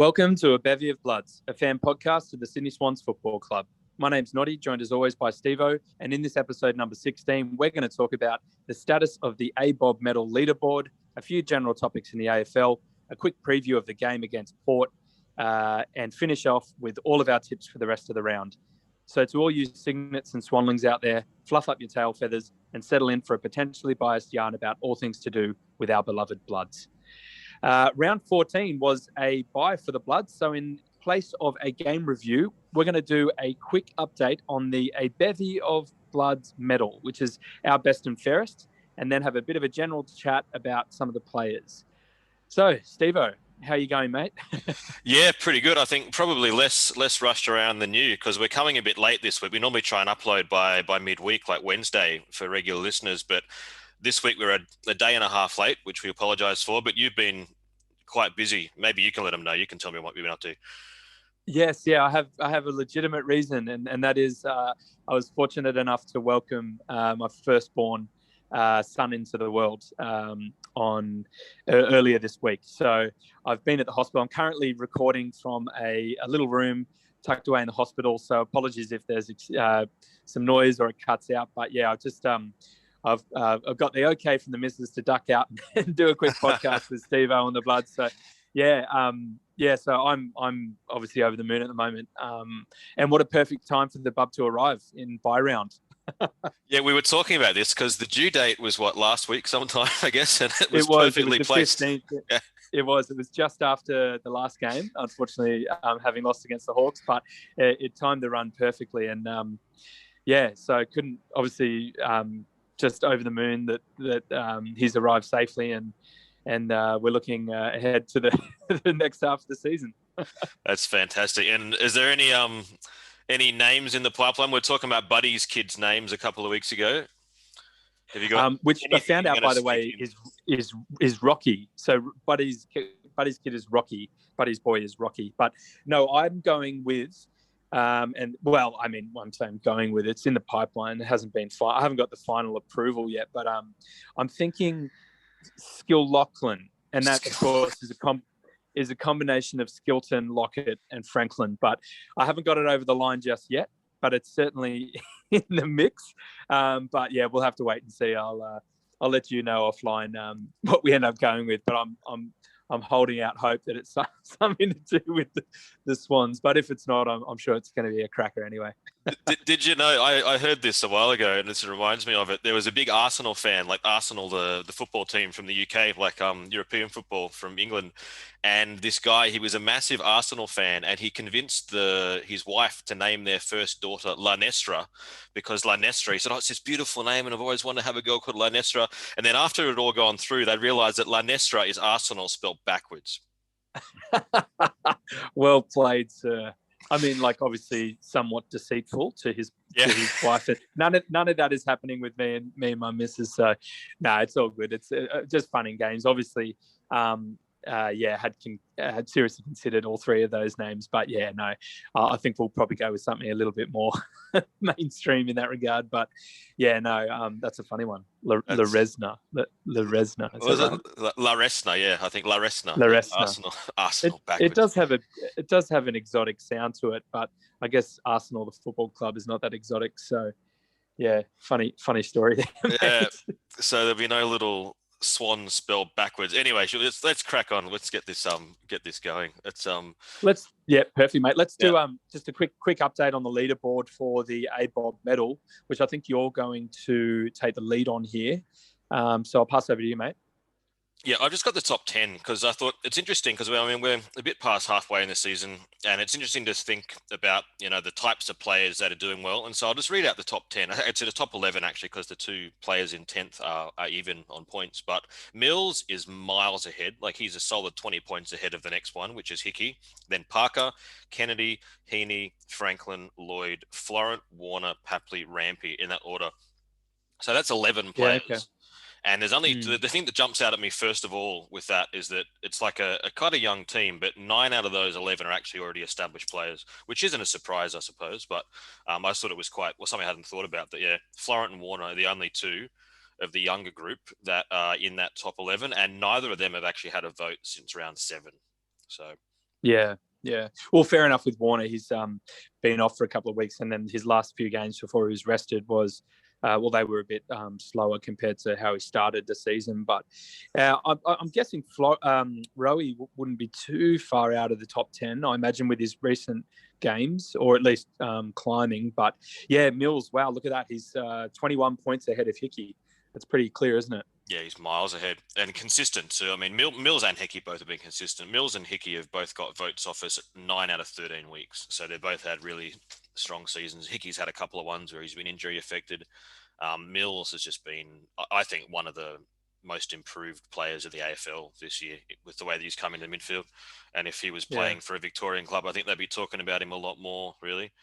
Welcome to A Bevy of Bloods, a fan podcast of the Sydney Swans Football Club. My name's Noddy, joined as always by Stevo, and in this episode number 16, we're going to talk about the status of the ABOB medal leaderboard, a few general topics in the AFL, a quick preview of the game against Port, and finish off with all of our tips for the rest of the round. So to all you Cygnets and Swanlings out there, fluff up your tail feathers and settle in for a potentially biased yarn about all things to do with our beloved Bloods. Round 14 was a bye for the Bloods. So in place of a game review, we're going to do a quick update on the A Bevy of Bloods medal, which is our best and fairest, and then have a bit of a general chat about some of the players. So, Stevo, how are you going, mate? Yeah, pretty good. I think probably less rushed around than you because we're coming a bit late this week. We normally try and upload by midweek, like Wednesday for regular listeners, but this week we're a day and a half late, which we apologise for, but you've been quite busy. Maybe you can let them know. You can tell me what you've been up to. Yes, yeah, I have a legitimate reason, and that is I was fortunate enough to welcome my firstborn son into the world on earlier this week. So I've been at the hospital. I'm currently recording from a little room tucked away in the hospital. So apologies if there's some noise or it cuts out. But yeah, I've got the okay from the missus to duck out and do a quick podcast with Stevo on the Blood. So so I'm obviously over the moon at the moment. And what a perfect time for the bub to arrive in bye round. Yeah, we were talking about this because the due date was last week sometime, I guess, and it was perfectly placed. 15th. Yeah. It was just after the last game, unfortunately, having lost against the Hawks, but it timed the run perfectly. And so couldn't obviously just over the moon that he's arrived safely, and we're looking ahead to the next half of the season. That's fantastic. And is there any names in the pipeline? We're talking about Buddy's kids' names a couple of weeks ago. Have you got which I found out, by the way, is Rocky. So Buddy's kid is Rocky. Buddy's boy is Rocky. But no, I'm going with, I'm saying going with, it's in the pipeline. It hasn't been I haven't got the final approval yet, but I'm thinking Skill Lachlan, and that of course is a combination of Skilton, Lockett, and Franklin. But I haven't got it over the line just yet. But it's certainly in the mix. But yeah, we'll have to wait and see. I'll let you know offline what we end up going with. But I'm holding out hope that it's something to do with the Swans. But if it's not, I'm sure it's going to be a cracker anyway. Did you know, I heard this a while ago, and this reminds me of it. There was a big Arsenal fan, like Arsenal, the football team from the UK, like European football from England. And this guy, he was a massive Arsenal fan, and he convinced his wife to name their first daughter La Nestra, because La Nestra, he said, it's this beautiful name, and I've always wanted to have a girl called La Nestra. And then after it had all gone through, they realized that La Nestra is Arsenal spelled backwards. Well played, sir. I mean, like, obviously somewhat deceitful to his wife. None of that is happening with me and my missus. So, no, it's all good. It's just fun and games. Obviously, had seriously considered all three of those names. But yeah, no, I think we'll probably go with something a little bit more mainstream in that regard. But yeah, no, that's a funny one. La Resna. La Resna. La Resna, yeah. I think La Resna. La Resna. Arsenal backwards. It does have an exotic sound to it, but I guess Arsenal, the football club, is not that exotic. So yeah, funny story there. Yeah. So there'll be no little Swan spelled backwards. Anyway, let's crack on. Let's get this going. Perfect, mate. Let's do just a quick update on the leaderboard for the ABOB medal, which I think you're going to take the lead on here. So I'll pass over to you, mate. Yeah, I've just got the top 10 because I thought it's interesting because we're a bit past halfway in the season, and it's interesting to think about, the types of players that are doing well. And so I'll just read out the top 10. It's the top 11 actually, because the two players in 10th are even on points. But Mills is miles ahead. Like, he's a solid 20 points ahead of the next one, which is Hickey. Then Parker, Kennedy, Heaney, Franklin, Lloyd, Florent, Warner, Papley, Rampy, in that order. So that's 11 players. Yeah, okay. And there's only the thing that jumps out at me first of all with that is that it's like a quite a young team, but 9 out of those 11 are actually already established players, which isn't a surprise, I suppose. But I thought it was something I hadn't thought about. That Florent and Warner are the only two of the younger group that are in that top 11, and neither of them have actually had a vote since round 7. So Yeah, yeah. Well, fair enough with Warner. He's been off for a couple of weeks, and then his last few games before he was rested was, they were a bit slower compared to how he started the season. But I'm guessing Rowie wouldn't be too far out of the top 10, I imagine, with his recent games, or at least climbing. But yeah, Mills, wow, look at that. He's 21 points ahead of Hickey. That's pretty clear, isn't it? Yeah, he's miles ahead and consistent too. I mean, Mills and Hickey both have been consistent. Mills and Hickey have both got votes off us 9 out of 13 weeks. So they both had really strong seasons. Hickey's had a couple of ones where he's been injury affected. Mills has just been, I think, one of the most improved players of the AFL this year with the way that he's come into midfield. And if he was playing for a Victorian club, I think they'd be talking about him a lot more, really,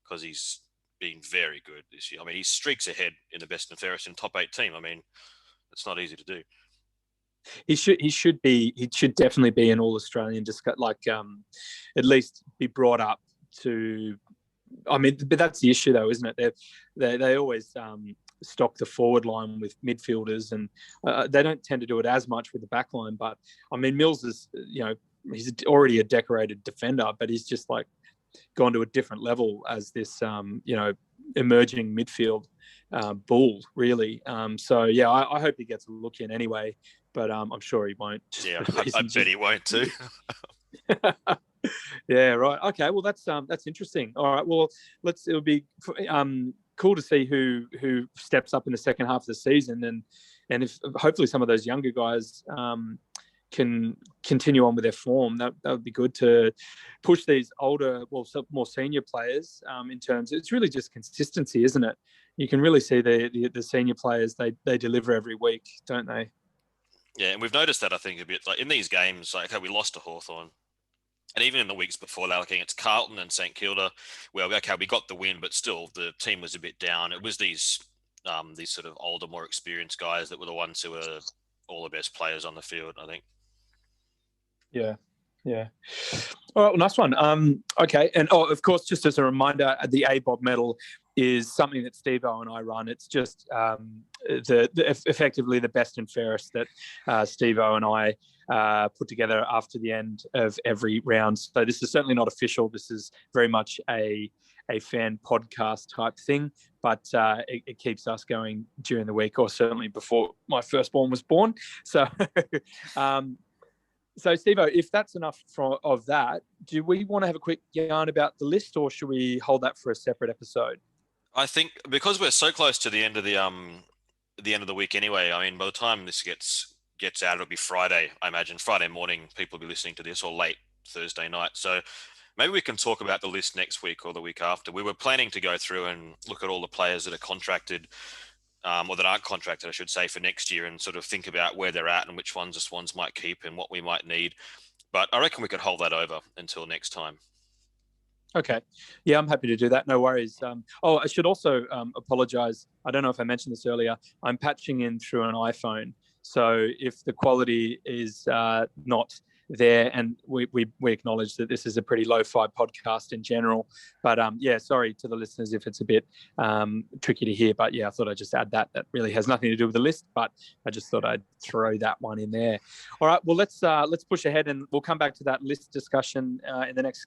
because he's been very good this year. I mean, he streaks ahead in the best and fairest in top 8 team. I mean, it's not easy to do. He should definitely be an All-Australian, just at least be brought up to. I mean, but that's the issue, though, isn't it? They always stock the forward line with midfielders, and they don't tend to do it as much with the back line. But I mean, Mills is, he's already a decorated defender, but he's just like gone to a different level as this, emerging midfield bull, really. So yeah, I hope he gets a look in anyway, but I'm sure he won't. Yeah, I bet he won't too. Yeah, right. Okay, well that's interesting. All right, well it'll be cool to see who steps up in the second half of the season, and if hopefully some of those younger guys can continue on with their form. That would be good to push these older, more senior players in terms. It's really just consistency, isn't it? You can really see the senior players, they deliver every week, don't they? Yeah, and we've noticed that, I think, a bit. Like in these games, like we lost to Hawthorn, and even in the weeks before that, like against Carlton and St Kilda, well, okay, we got the win, but still the team was a bit down. It was these sort of older, more experienced guys that were the ones who were all the best players on the field, I think. Yeah. Yeah. All right, well, nice one. Okay. And of course, just as a reminder, the ABOB medal is something that Stevo and I run. It's just effectively the best and fairest that Stevo and I put together after the end of every round. So this is certainly not official. This is very much a fan podcast type thing, but it keeps us going during the week, or certainly before my firstborn was born. So So, Stevo, if that's enough of that, do we want to have a quick yarn about the list, or should we hold that for a separate episode? I think because we're so close to the end of the week anyway. I mean, by the time this gets out, it'll be Friday. I imagine Friday morning people will be listening to this, or late Thursday night. So maybe we can talk about the list next week or the week after. We were planning to go through and look at all the players that are contracted. Or that aren't contracted, I should say, for next year, and sort of think about where they're at and which ones the Swans might keep and what we might need. But I reckon we could hold that over until next time. Okay. Yeah, I'm happy to do that. No worries. I should also apologize. I don't know if I mentioned this earlier. I'm patching in through an iPhone. So if the quality is not there, and we acknowledge that this is a pretty lo-fi podcast in general, but sorry to the listeners if it's a bit tricky to hear, but yeah, I thought I'd just add that really has nothing to do with the list, but I just thought I'd throw that one in there. All right, well let's push ahead, and we'll come back to that list discussion in the next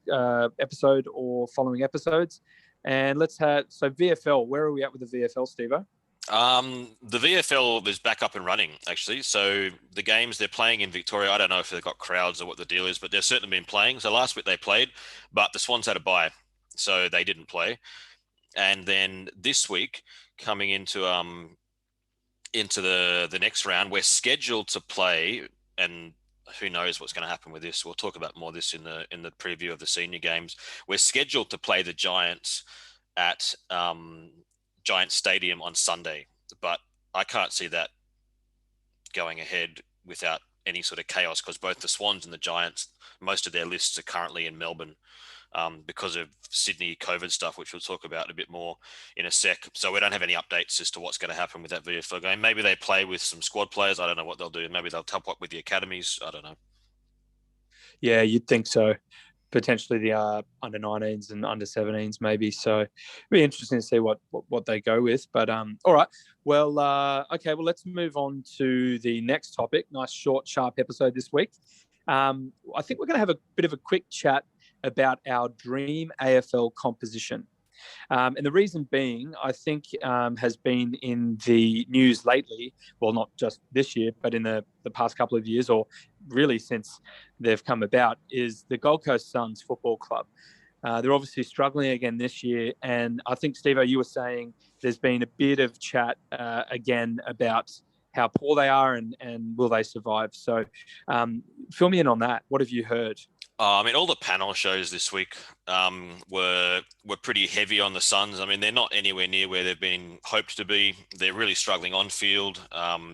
episode or following episodes. And let's have, so VFL, where are we at with the VFL, Stevo? The VFL is back up and running, actually. So the games they're playing in Victoria, I don't know if they've got crowds or what the deal is, but they've certainly been playing. So last week they played, but the Swans had a bye, so they didn't play. And then this week, coming into the next round, we're scheduled to play, and who knows what's going to happen with this. We'll talk about more of this in the preview of the senior games. We're scheduled to play the Giants at Giants Stadium on Sunday, but I can't see that going ahead without any sort of chaos, because both the Swans and the Giants, most of their lists are currently in Melbourne because of Sydney COVID stuff, which we'll talk about a bit more in a sec. So we don't have any updates as to what's going to happen with that VFL game. Maybe they play with some squad players. I don't know what they'll do. Maybe they'll top up with the academies. I don't know. Yeah, you'd think so. Potentially the under 19s and under 17s maybe. So it'd be interesting to see what they go with. But all right. Well, okay. Well, let's move on to the next topic. Nice, short, sharp episode this week. I think we're going to have a bit of a quick chat about our dream AFL composition. And the reason being, I think, has been in the news lately, well, not just this year, but in the past couple of years, or really since they've come about, is the Gold Coast Suns Football Club. They're obviously struggling again this year. And I think, Stevo, you were saying there's been a bit of chat again about how poor they are and will they survive. So fill me in on that. What have you heard? I mean, all the panel shows this week were pretty heavy on the Suns. I mean, they're not anywhere near where they've been hoped to be. They're really struggling on field.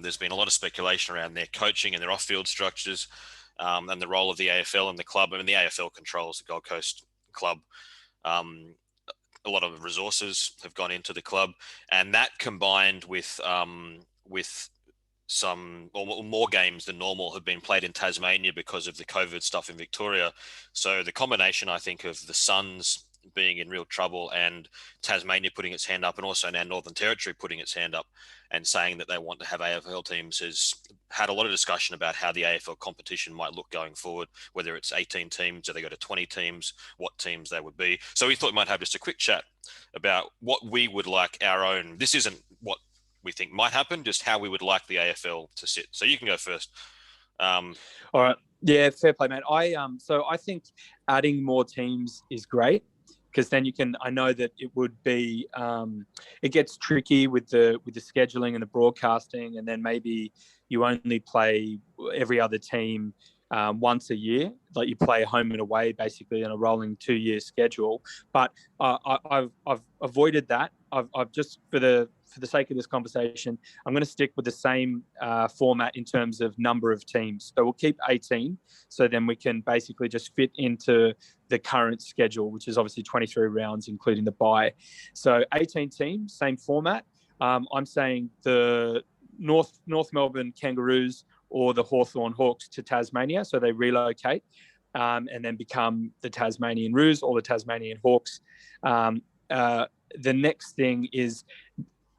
There's been a lot of speculation around their coaching and their off-field structures and the role of the AFL and the club. I mean, the AFL controls the Gold Coast club. A lot of resources have gone into the club, and that combined with some or more games than normal have been played in Tasmania because of the COVID stuff in Victoria. So the combination, I think, of the Suns being in real trouble and Tasmania putting its hand up, and also now Northern Territory putting its hand up and saying that they want to have AFL teams, has had a lot of discussion about how the AFL competition might look going forward, whether it's 18 teams or they go to 20 teams, what teams they would be. So we thought we might have just a quick chat about what we would like our own. This isn't what we think might happen, just how we would like the AFL to sit. So you can go first. All right. Yeah, fair play, mate. So I think adding more teams is great, because then you can. I know that it would be. It gets tricky with the scheduling and the broadcasting, and then maybe you only play every other team once a year, like you play home and away basically on a rolling 2-year schedule. But I've avoided that. I've just for the sake of this conversation, I'm going to stick with the same format in terms of number of teams. So we'll keep 18. So then we can basically just fit into the current schedule, which is obviously 23 rounds, including the bye. So 18 teams, same format. I'm saying the North Melbourne Kangaroos or the Hawthorn Hawks to Tasmania. So they relocate and then become the Tasmanian Roos or the Tasmanian Hawks. The next thing is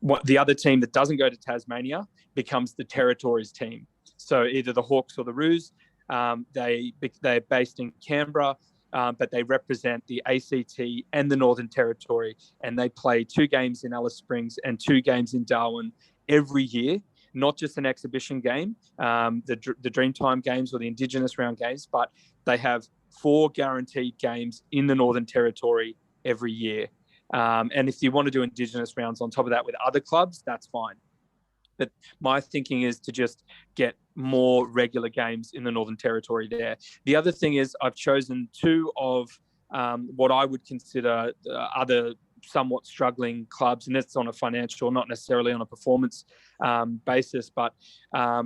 what the other team that doesn't go to Tasmania becomes the Territories team. So either the Hawks or the Roos, they're based in Canberra, but they represent the ACT and the Northern Territory, and they play 2 games in Alice Springs and 2 games in Darwin every year. Not just an exhibition game, the Dreamtime games or the Indigenous round games, but they have 4 guaranteed games in the Northern Territory every year. And if you want to do Indigenous rounds on top of that with other clubs, that's fine. But my thinking is to just get more regular games in the Northern Territory there. The other thing is I've chosen 2 of what I would consider other somewhat struggling clubs, and that's on a financial, not necessarily on a performance basis, but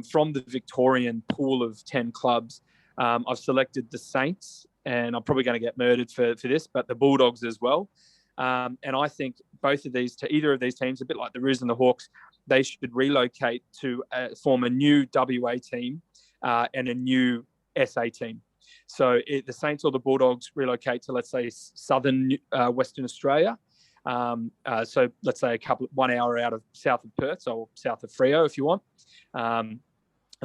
from the Victorian pool of 10 clubs, I've selected the Saints, and I'm probably going to get murdered for this, but the Bulldogs as well. And I think both of these, to either of these teams, a bit like the Roos and the Hawks, they should relocate to form a new WA team and a new SA team. So the Saints or the Bulldogs relocate to, let's say, southern Western Australia. So let's say 1 hour out of south of Perth, or south of Freo if you want. I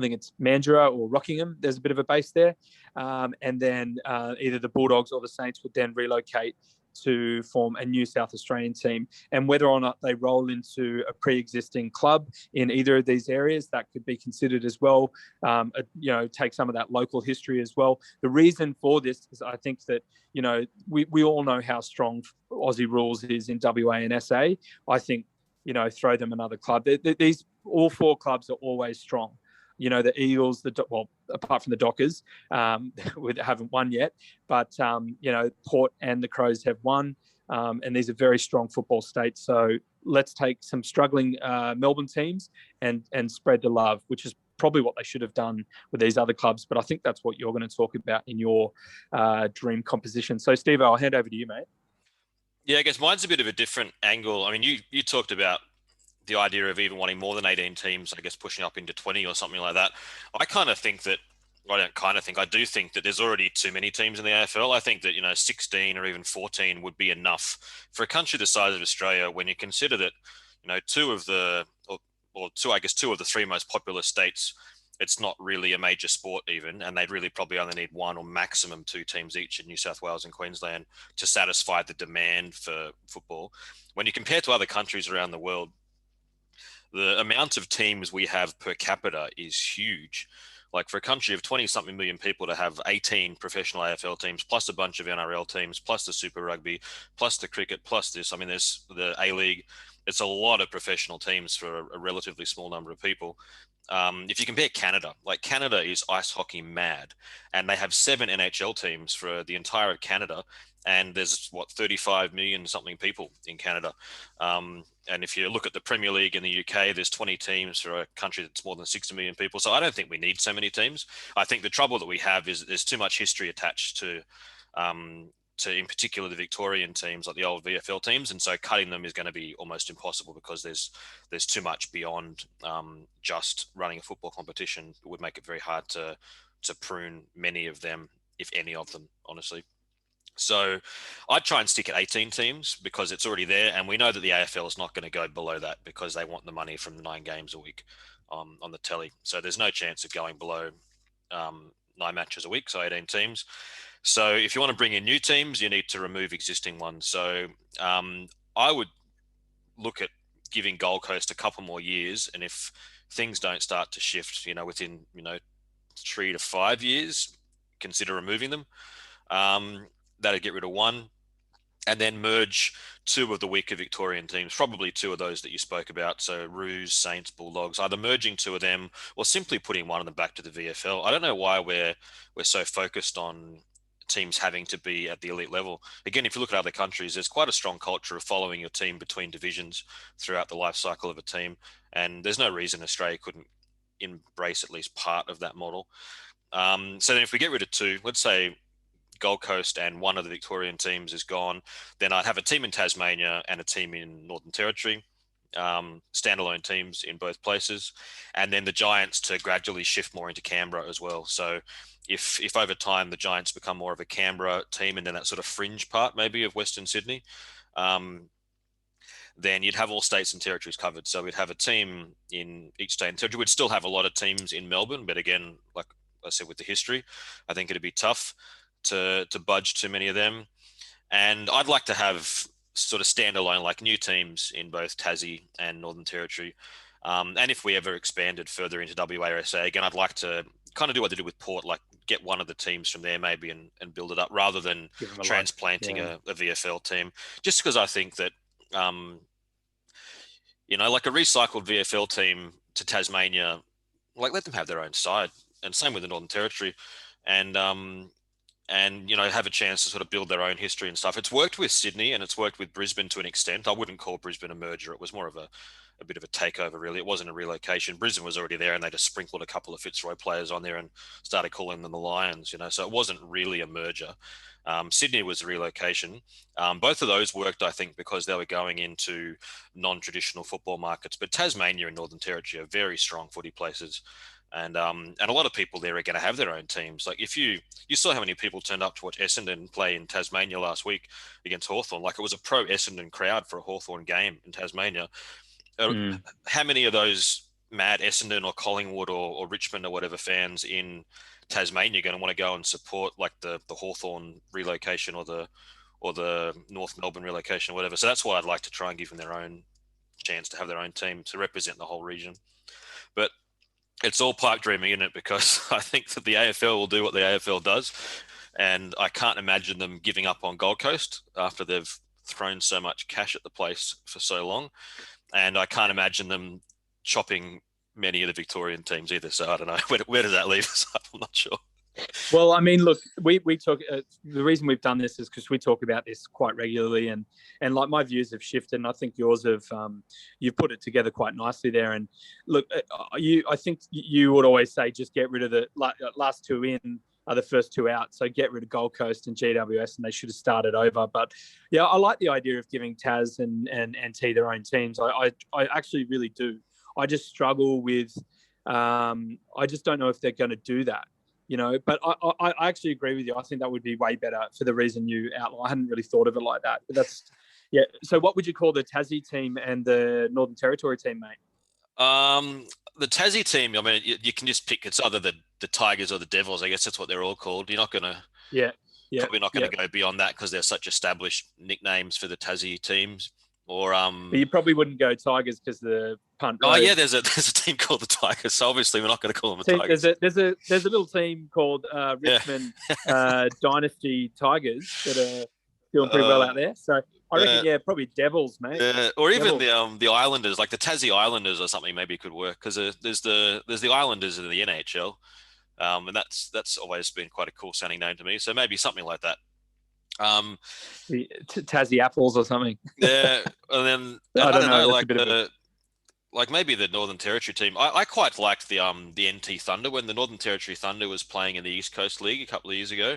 think it's Mandurah or Rockingham. There's a bit of a base there. And then either the Bulldogs or the Saints would then relocate to form a new South Australian team. And whether or not they roll into a pre-existing club in either of these areas, that could be considered as well. Take some of that local history as well. The reason for this is I think that, we all know how strong Aussie rules is in WA and SA. I think, throw them another club. These all 4 clubs are always strong. The Eagles, apart from the Dockers, haven't won yet, but, Port and the Crows have won, and these are very strong football states. So let's take some struggling Melbourne teams and spread the love, which is probably what they should have done with these other clubs. But I think that's what you're going to talk about in your dream composition. So, Steve, I'll hand over to you, mate. Yeah, I guess mine's a bit of a different angle. I mean, you talked about the idea of even wanting more than 18 teams, I guess pushing up into 20 or something like that. I do think that there's already too many teams in the AFL. I think that, 16 or even 14 would be enough for a country the size of Australia, when you consider that, 2 of the 3 most populous states it's not really a major sport even, and they'd really probably only need one or maximum two teams each in New South Wales and Queensland to satisfy the demand for football. When you compare to other countries around the world, the amount of teams we have per capita is huge. Like for a country of 20 something million people to have 18 professional AFL teams, plus a bunch of NRL teams, plus the Super Rugby, plus the cricket, plus this, I mean, there's the A League. It's a lot of professional teams for a relatively small number of people. If you compare Canada, like Canada is ice hockey mad, and they have 7 NHL teams for the entire of Canada, and there's 35 million something people in Canada. And if you look at the Premier League in the UK, there's 20 teams for a country that's more than 60 million people. So I don't think we need so many teams. I think the trouble that we have is there's too much history attached to in particular the Victorian teams, like the old VFL teams, and so cutting them is going to be almost impossible because there's too much beyond just running a football competition. It would make it very hard to prune many of them, if any of them, honestly. So I'd try and stick at 18 teams because it's already there, and we know that the AFL is not going to go below that because they want the money from 9 games a week on the telly. So there's no chance of going below 9 matches a week, so 18 teams. So if you want to bring in new teams, you need to remove existing ones. So I would look at giving Gold Coast a couple more years, and if things don't start to shift, within 3 to 5 years, consider removing them. That'd get rid of one, and then merge 2 of the weaker Victorian teams, probably 2 of those that you spoke about. So Roos, Saints, Bulldogs, either merging 2 of them or simply putting one of them back to the VFL. I don't know why we're so focused on teams having to be at the elite level. Again, if you look at other countries, there's quite a strong culture of following your team between divisions throughout the life cycle of a team. And there's no reason Australia couldn't embrace at least part of that model. So then if we get rid of 2, let's say Gold Coast and one of the Victorian teams is gone, then I'd have a team in Tasmania and a team in Northern Territory, standalone teams in both places, and then the Giants to gradually shift more into Canberra as well. So if over time the Giants become more of a Canberra team and then that sort of fringe part maybe of Western Sydney, then you'd have all states and territories covered. So we'd have a team in each state and territory. We'd still have a lot of teams in Melbourne, but again, like I said, with the history, I think it'd be tough to budge too many of them. And I'd like to have sort of standalone, like new teams in both Tassie and Northern Territory. And if we ever expanded further into WA or SA, again, I'd like to kind of do what they did with Port, like get one of the teams from there maybe and build it up rather than transplanting a VFL team. Just because I think that, like a recycled VFL team to Tasmania, like let them have their own side. And same with the Northern Territory. And have a chance to sort of build their own history and stuff. It's worked with Sydney and it's worked with Brisbane to an extent. I wouldn't call Brisbane a merger. It was more of a bit of a takeover, really. It wasn't a relocation. Brisbane was already there and they just sprinkled a couple of Fitzroy players on there and started calling them the Lions, so it wasn't really a merger. Sydney was a relocation. Both of those worked, I think, because they were going into non-traditional football markets. But Tasmania and Northern Territory are very strong footy places. And a lot of people there are going to have their own teams. Like if you saw how many people turned up to watch Essendon play in Tasmania last week against Hawthorn. Like it was a pro Essendon crowd for a Hawthorn game in Tasmania. How many of those mad Essendon or Collingwood or Richmond or whatever fans in Tasmania are going to want to go and support like the Hawthorn relocation or the North Melbourne relocation or whatever? So that's why I'd like to try and give them their own chance to have their own team to represent the whole region. But it's all pipe dreaming, isn't it? Because I think that the AFL will do what the AFL does. And I can't imagine them giving up on Gold Coast after they've thrown so much cash at the place for so long. And I can't imagine them chopping many of the Victorian teams either. So I don't know. Where does that leave us? I'm not sure. Well, I mean, look, we talk. The reason we've done this is because we talk about this quite regularly, and like my views have shifted, and I think yours have. You've put it together quite nicely there. And look, I think you would always say just get rid of the last 2 in are the first 2 out. So get rid of Gold Coast and GWS, and they should have started over. But yeah, I like the idea of giving Taz and NT their own teams. I actually really do. I just struggle with. I just don't know if they're going to do that. But I actually agree with you. I think that would be way better for the reason you outlined. I hadn't really thought of it like that. But that's, yeah. So what would you call the Tassie team and the Northern Territory team, mate? The Tassie team, I mean, you can just pick. It's either the Tigers or the Devils. I guess that's what they're all called. You're not gonna Yeah, yeah, probably not yeah. gonna go beyond that because they're such established nicknames for the Tassie teams. Or But you probably wouldn't go Tigers because the punt oh road yeah, there's a team called the Tigers. So obviously we're not going to call them the team. Tigers. There's a little team called Yeah. Richmond Dynasty Tigers that are doing pretty well out Um, there. So I reckon, uh, yeah, probably Devils, mate. or even Devils. the Islanders, like the Tassie Islanders or something, maybe could work because there's the Islanders in the NHL, and that's always been quite a cool sounding name to me. So maybe something like that. The Tassie Apples or something. Yeah, and then I I don't don't know. know, That's a like bit of a like maybe the Northern Territory team. I quite liked the NT Thunder when the Northern Territory Thunder was playing in the East Coast League a couple of years ago.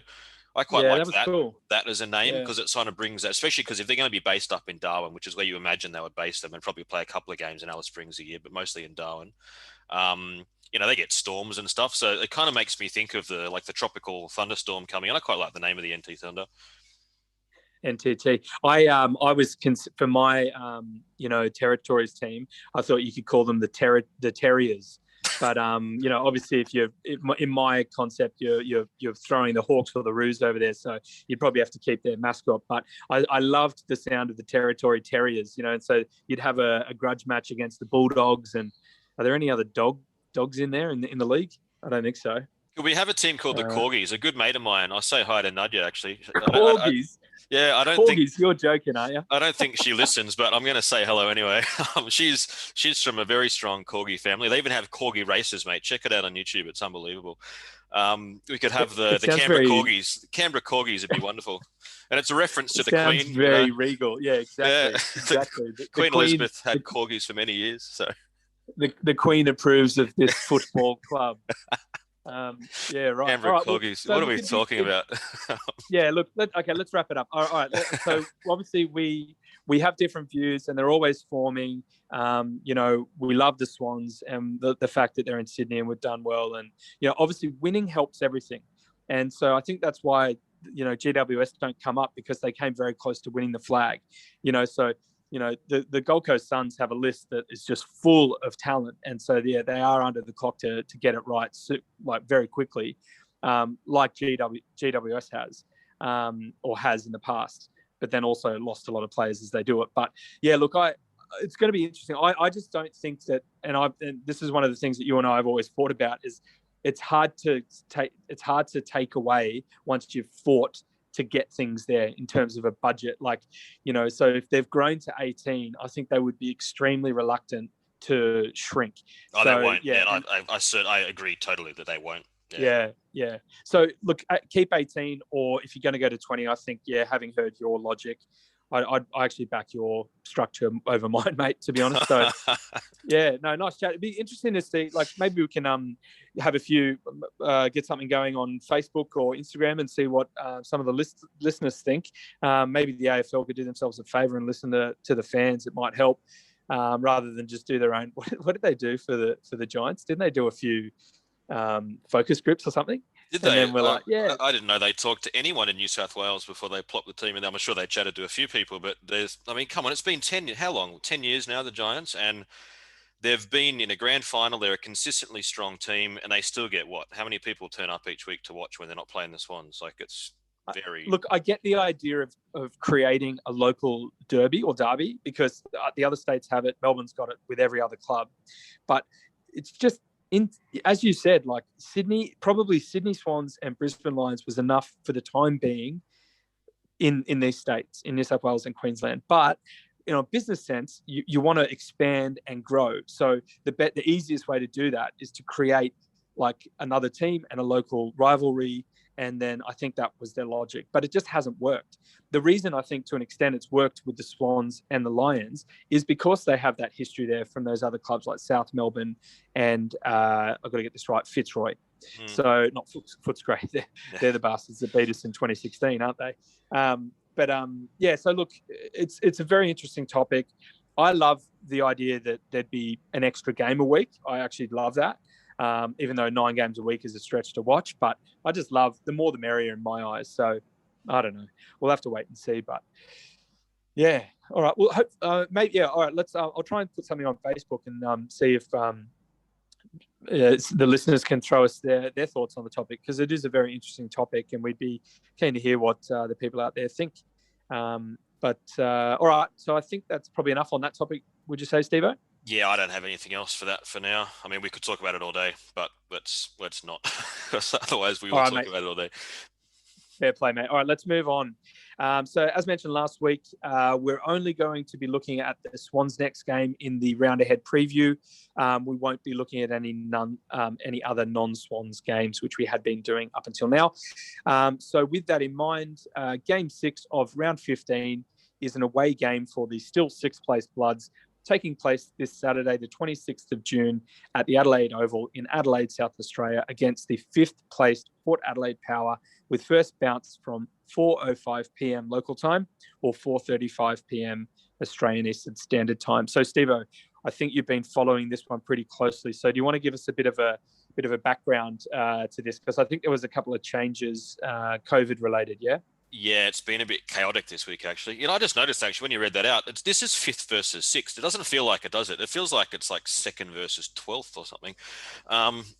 I quite yeah. That liked was cool. that as a name Yeah. because it sort of brings that, especially because if they're going to be based up in Darwin, which is where you imagine they would base them and probably play a couple of games in Alice Springs a year, but mostly in Darwin. They get storms and stuff, so it kind of makes me think of the tropical thunderstorm coming. And I quite like the name of the NT Thunder. NTT. I was for my territories team. I thought you could call them the Terriers, but obviously if you're in my concept, you're throwing the Hawks or the Roos over there, so you'd probably have to keep their mascot. But I loved the sound of the Territory Terriers, and so you'd have a grudge match against the Bulldogs. And are there any other dogs in there in the league? I don't think so. We have a team called the Corgis. A good mate of mine. I'll say hi to Nadia actually. Corgis. Yeah, I don't Corgis, think you're joking, aren't you? I don't think she listens, but I'm going to say hello anyway. She's from a very strong corgi family. They even have corgi races, mate. Check it out on YouTube. It's unbelievable. We could have the Canberra corgis. The Canberra corgis would be wonderful, and it's a reference to the Queen. Very regal. Yeah, exactly. Yeah. Exactly. Queen Elizabeth had corgis for many years, so the Queen approves of this football club. Yeah, right. Canberra right, corgis. What are we talking about? Yeah, look. Let's wrap it up. All right. So obviously we have different views, and they're always forming. We love the Swans and the fact that they're in Sydney and we've done well, and obviously winning helps everything, and so I think that's why GWS don't come up because they came very close to winning the flag. So the Gold Coast Suns have a list that is just full of talent. And so, yeah, they are under the clock to get it right, like very quickly, like GWS has or has in the past, but then also lost a lot of players as they do it. But yeah, look, it's going to be interesting. I just don't think that, and this is one of the things that you and I have always fought about, is it's hard to take away once you've fought to get things there in terms of a budget. So if they've grown to 18, I think they would be extremely reluctant to shrink. Oh, they won't. Yeah, I agree totally that they won't. Yeah. So look, keep 18, or if you're going to go to 20, I think, having heard your logic, I actually back your structure over mine, mate, to be honest. So, yeah, no, nice chat. It'd be interesting to see, maybe we can have a few, get something going on Facebook or Instagram and see what some of the listeners think. Maybe the AFL could do themselves a favour and listen to the fans. It might help rather than just do their own. What did they do for the Giants? Didn't they do a few focus groups or something? Did they? And then we're I didn't know they talked to anyone in New South Wales before they plopped the team in. I'm sure they chatted to a few people, but come on, it's been 10, how long? 10 years now, the Giants, and they've been in a grand final. They're a consistently strong team, and they still get how many people turn up each week to watch when they're not playing the Swans? It's very... Look, I get the idea of creating a local derby because the other states have it. Melbourne's got it with every other club, but it's just, as you said, Sydney Swans and Brisbane Lions was enough for the time being in these states, in New South Wales and Queensland. But in a business sense, you want to expand and grow. So the easiest way to do that is to create another team and a local rivalry. And then I think that was their logic, but it just hasn't worked. The reason I think to an extent it's worked with the Swans and the Lions is because they have that history there from those other clubs like South Melbourne and I've got to get this right, Fitzroy. So not Footscray, they're the bastards that beat us in 2016, aren't they? So look, it's a very interesting topic. I love the idea that there'd be an extra game a week. I actually love that. Even though 9 games a week is a stretch to watch, but I just love the more the merrier in my eyes. So I don't know. We'll have to wait and see. But Yeah. All right. Well, maybe. Yeah. All right. Let's. I'll try and put something on Facebook and see if the listeners can throw us their thoughts on the topic, because it is a very interesting topic, and we'd be keen to hear what the people out there think. But all right. So I think that's probably enough on that topic. Would you say, Stevo? Yeah, I don't have anything else for that for now. I mean, we could talk about it all day, but let's not, because otherwise we will talk about it all day. Fair play, mate. All right, let's move on. So, as mentioned last week, we're only going to be looking at the Swans' next game in the round ahead preview. We won't be looking at any other non-Swans games, which we had been doing up until now. So, with that in mind, Game 6 of round 15 is an away game for the still sixth-place Bloods, taking place this Saturday, the 26th of June, at the Adelaide Oval in Adelaide, South Australia, against the fifth-placed Port Adelaide Power, with first bounce from 4:05 p.m. local time or 4:35 p.m. Australian Eastern Standard Time. So, Stevo, I think you've been following this one pretty closely. So, do you want to give us a bit of a background to this? Because I think there was a couple of changes, COVID related. Yeah. Yeah, it's been a bit chaotic this week, actually. I just noticed, actually, when you read that out, this is 5th versus 6th. It doesn't feel like it, does it? It feels like it's like 2nd versus 12th or something.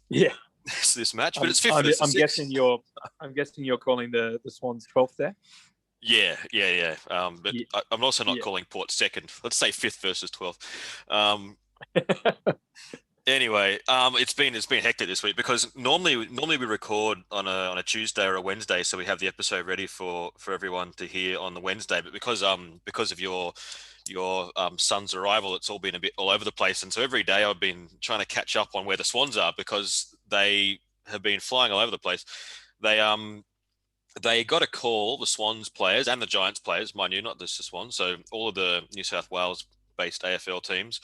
Yeah. This match, but it's 5th versus 6th. I'm guessing you're calling the Swans 12th there? Yeah. But yeah. I'm also not calling Port 2nd. Let's say 5th versus 12th. Anyway, it's been hectic this week, because normally we record on a Tuesday or a Wednesday, so we have the episode ready for everyone to hear on the Wednesday. But because of your son's arrival, it's all been a bit all over the place, and so every day I've been trying to catch up on where the Swans are, because they have been flying all over the place. They got a call, the Swans players and the Giants players, mind you, not just the Swans, so all of the New South Wales-based AFL teams.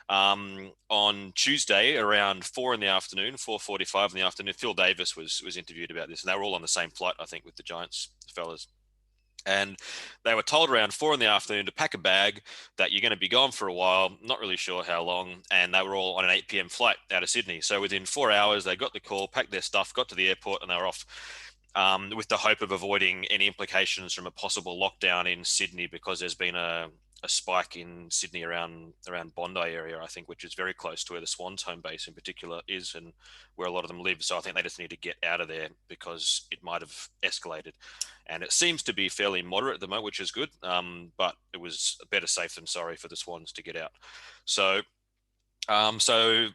On Tuesday around 4:45 in the afternoon, Phil Davis was interviewed about this, and they were all on the same flight, I think, with the Giants fellas. And they were told around 4 p.m. to pack a bag, that you're going to be gone for a while, not really sure how long, and they were all on an 8 p.m. flight out of Sydney. So within 4 hours, they got the call, packed their stuff, got to the airport, and they were off, with the hope of avoiding any implications from a possible lockdown in Sydney, because there's been a spike in Sydney around Bondi area, I think, which is very close to where the Swans home base in particular is, and where a lot of them live. So I think they just need to get out of there, because it might have escalated. And it seems to be fairly moderate at the moment, which is good. But it was better safe than sorry for the Swans to get out. So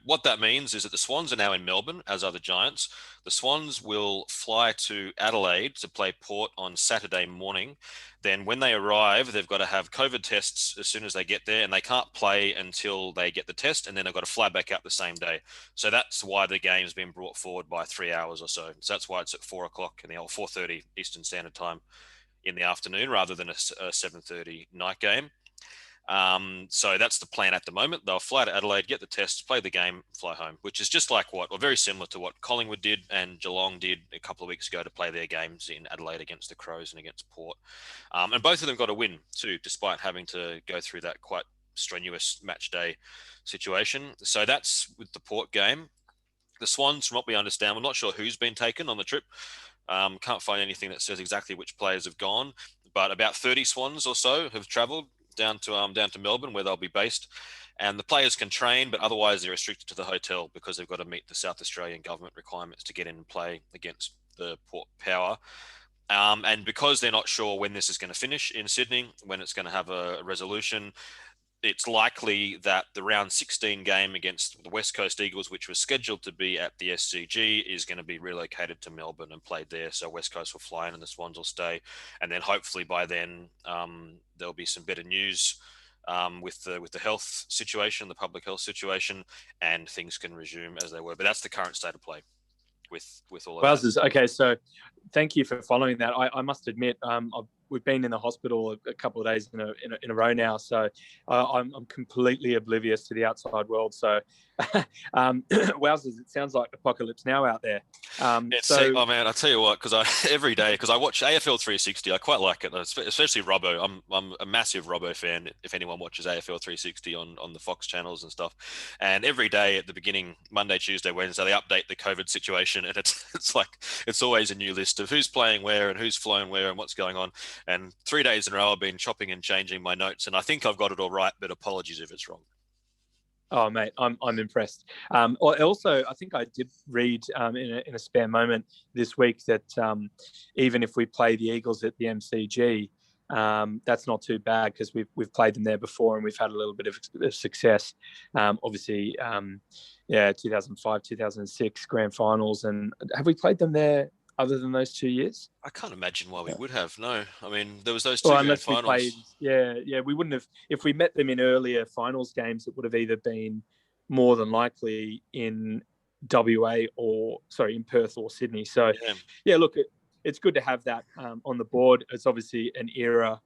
what that means is that the Swans are now in Melbourne, as are the Giants. The Swans will fly to Adelaide to play Port on Saturday morning. Then when they arrive, they've got to have COVID tests as soon as they get there, and they can't play until they get the test, and then they've got to fly back out the same day. So that's why the game's been brought forward by 3 hours or so. So that's why it's at 4 o'clock in the 4:30 Eastern Standard Time in the afternoon, rather than a 7:30 night game. So that's the plan at the moment. They'll fly to Adelaide, get the tests, play the game, fly home, which is just like very similar to what Collingwood did and Geelong did a couple of weeks ago to play their games in Adelaide against the Crows and against Port. And both of them got a win too, despite having to go through that quite strenuous match day situation. So that's with the Port game. The Swans, from what we understand, we're not sure who's been taken on the trip. Can't find anything that says exactly which players have gone, but about 30 Swans or so have travelled down to Melbourne, where they'll be based, and the players can train, but otherwise they're restricted to the hotel, because they've got to meet the South Australian government requirements to get in and play against the Port Power. And because they're not sure when this is going to finish in Sydney, when it's going to have a resolution, it's likely that the round 16 game against the West Coast Eagles, which was scheduled to be at the SCG, is going to be relocated to Melbourne and played there. So West Coast will fly in and the Swans will stay. And then hopefully by then there'll be some better news with the health situation, the public health situation, and things can resume as they were. But that's the current state of play with all of that. Okay, so thank you for following that. I must admit, we've been in the hospital a couple of days in a row now, so I'm completely oblivious to the outside world. So, wowzers, it sounds like apocalypse now out there. Oh man, I tell you what, because every day, because I watch AFL 360, I quite like it, especially Robbo. I'm a massive Robbo fan. If anyone watches AFL 360 on the Fox channels and stuff, and every day at the beginning, Monday, Tuesday, Wednesday, they update the COVID situation, and it's always a new list of who's playing where and who's flown where and what's going on. And 3 days in a row, I've been chopping and changing my notes, and I think I've got it all right, but apologies if it's wrong. Oh, mate, I'm impressed. Also, I think I did read in a spare moment this week that even if we play the Eagles at the MCG, that's not too bad because we've played them there before and we've had a little bit of success. Obviously, 2005, 2006 grand finals, and have we played them there other than those 2 years? I can't imagine why we would have. No, I mean there was those two grand finals. We wouldn't have if we met them in earlier finals games. It would have either been more than likely in in Perth or Sydney. So, look, it's good to have that on the board. It's obviously an era,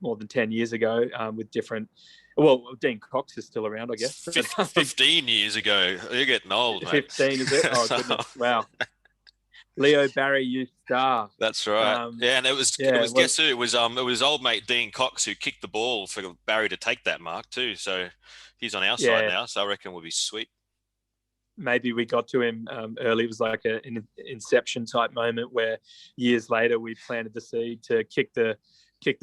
more than 10 years ago with different. Well, Dean Cox is still around, I guess. 15 years ago. You're getting old, mate. 15, is it? Oh, goodness. Wow. Leo Barry, youth star. That's right. And it was guess who? It was old mate Dean Cox who kicked the ball for Barry to take that mark too. So he's on our side now. So I reckon we'll be sweet. Maybe we got to him early. It was like an inception type moment where years later we planted the seed to kick the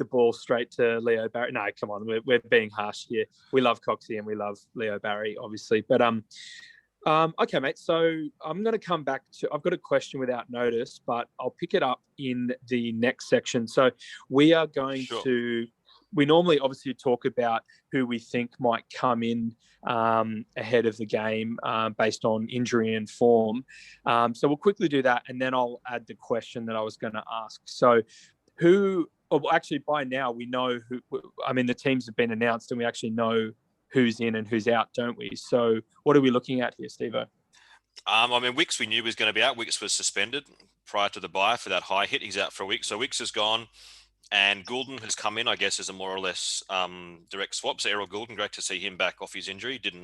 ball straight to Leo Barry. No, come on, we're being harsh here. We love Coxie and we love Leo Barry, obviously, but okay, mate. So I'm going to come back to. I've got a question without notice, but I'll pick it up in the next section. So we are going to. We normally obviously talk about who we think might come in ahead of the game based on injury and form. So we'll quickly do that, and then I'll add the question that I was going to ask. So who? Well, actually, by now we know who. I mean, the teams have been announced, and we actually know who's in and who's out, don't we? So what are we looking at here, Stevo? I mean, Wicks we knew was going to be out. Wicks was suspended prior to the bye for that high hit. He's out for a week. So Wicks is gone. And Goulden has come in, I guess, as a more or less direct swap. So Errol Goulden, great to see him back off his injury. Didn't